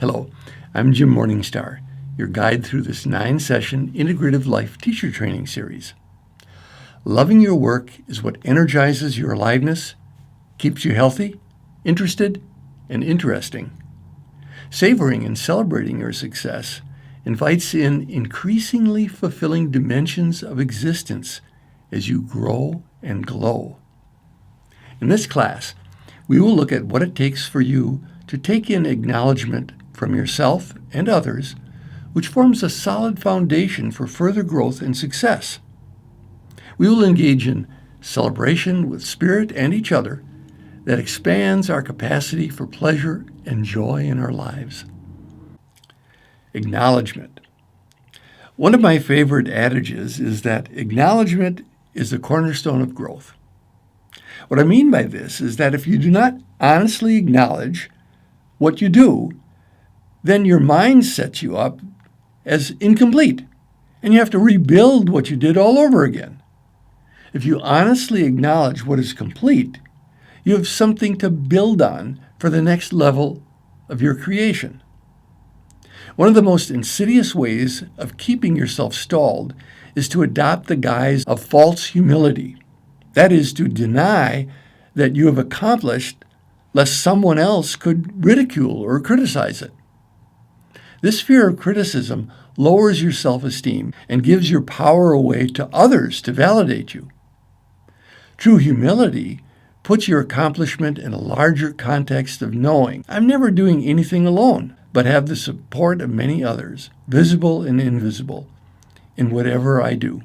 Hello, I'm Jim Morningstar, your guide through this 9-session integrative life teacher training series. Loving your work is what energizes your aliveness, keeps you healthy, interested, and interesting. Savoring and celebrating your success invites in increasingly fulfilling dimensions of existence as you grow and glow. In this class, we will look at what it takes for you to take in acknowledgement from yourself and others, which forms a solid foundation for further growth and success. We will engage in celebration with spirit and each other that expands our capacity for pleasure and joy in our lives. Acknowledgement. One of my favorite adages is that acknowledgement is the cornerstone of growth. What I mean by this is that if you do not honestly acknowledge what you do, then your mind sets you up as incomplete, and you have to rebuild what you did all over again. If you honestly acknowledge what is complete, you have something to build on for the next level of your creation. One of the most insidious ways of keeping yourself stalled is to adopt the guise of false humility. That is, to deny that you have accomplished lest someone else could ridicule or criticize it. This fear of criticism lowers your self-esteem and gives your power away to others to validate you. True humility puts your accomplishment in a larger context of knowing, I'm never doing anything alone, but have the support of many others, visible and invisible, in whatever I do.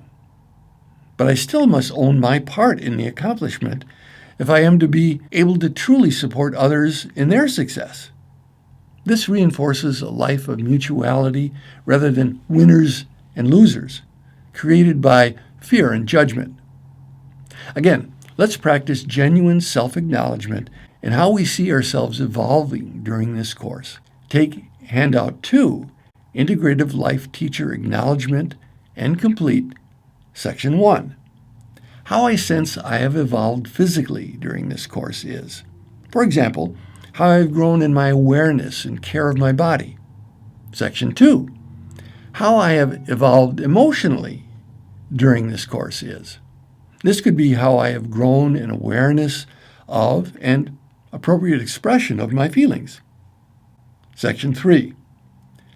But I still must own my part in the accomplishment if I am to be able to truly support others in their success. This reinforces a life of mutuality rather than winners and losers, created by fear and judgment. Again, let's practice genuine self-acknowledgement and how we see ourselves evolving during this course. Take Handout 2, Integrative Life Teacher Acknowledgement and Complete, Section 1. How I sense I have evolved physically during this course is, for example, how I've grown in my awareness and care of my body. Section 2. How I have evolved emotionally during this course is. This could be how I have grown in awareness of and appropriate expression of my feelings. Section 3.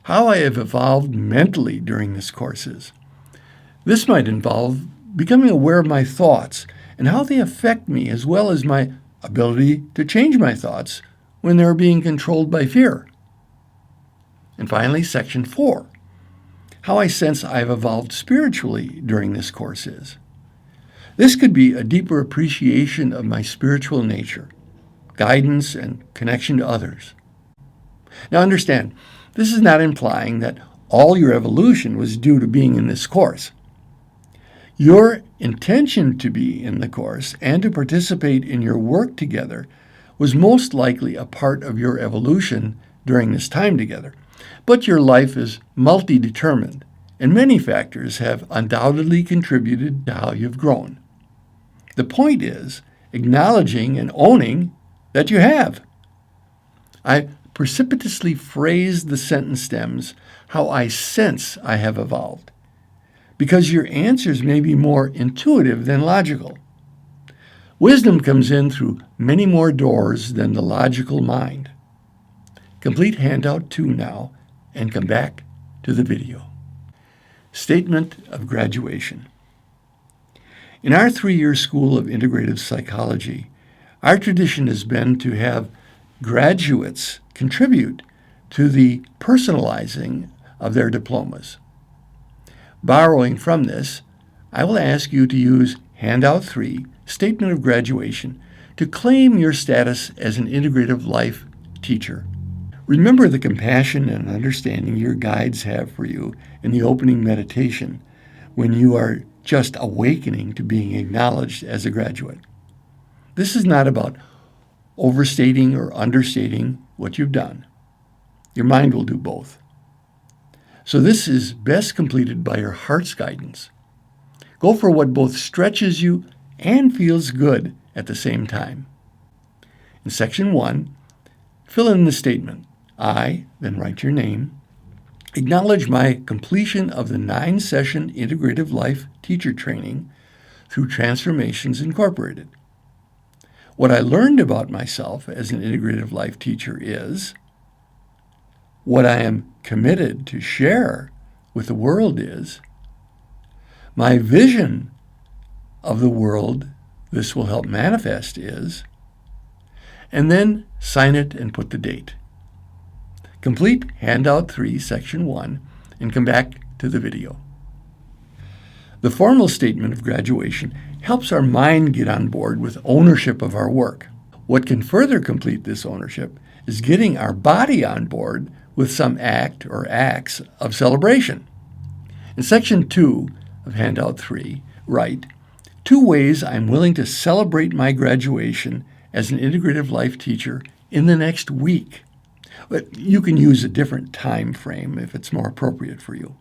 How I have evolved mentally during this course is. This might involve becoming aware of my thoughts and how they affect me, as well as my ability to change my thoughts when they're being controlled by fear. And finally, Section 4. How I sense I've evolved spiritually during this course is. This could be a deeper appreciation of my spiritual nature, guidance, and connection to others. Now understand, this is not implying that all your evolution was due to being in this course. Your intention to be in the course and to participate in your work together was most likely a part of your evolution during this time together. But your life is multi-determined, and many factors have undoubtedly contributed to how you've grown. The point is acknowledging and owning that you have. I precipitously phrased the sentence stems, how I sense I have evolved, because your answers may be more intuitive than logical. Wisdom comes in through many more doors than the logical mind. Complete Handout 2 now and come back to the video. Statement of graduation. In our 3-year School of Integrative Psychology, our tradition has been to have graduates contribute to the personalizing of their diplomas. Borrowing from this, I will ask you to use Handout 3, Statement of Graduation, to claim your status as an integrative life teacher. Remember the compassion and understanding your guides have for you in the opening meditation when you are just awakening to being acknowledged as a graduate. This is not about overstating or understating what you've done. Your mind will do both. So this is best completed by your heart's guidance. Go for what both stretches you and feels good at the same time. In Section 1, fill in the statement, I, then write your name, acknowledge my completion of the 9-session Integrative Life Teacher Training through Transformations Incorporated. What I learned about myself as an Integrative Life teacher is what I am committed to share with the world is my vision of the world this will help manifest is, and then sign it and put the date. Complete Handout 3, Section 1, and come back to the video. The formal statement of graduation helps our mind get on board with ownership of our work. What can further complete this ownership is getting our body on board with some act or acts of celebration. In Section 2 of Handout 3, write, 2 ways I'm willing to celebrate my graduation as an Integrative Life teacher in the next week. But you can use a different time frame if it's more appropriate for you.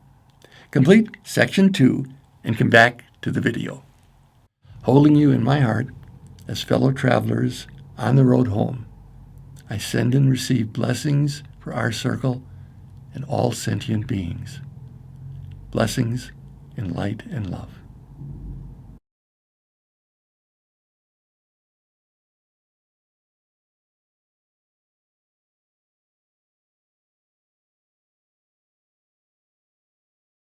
Complete Section 2 and come back to the video. Holding you in my heart as fellow travelers on the road home, I send and receive blessings for our circle and all sentient beings. Blessings in light and love.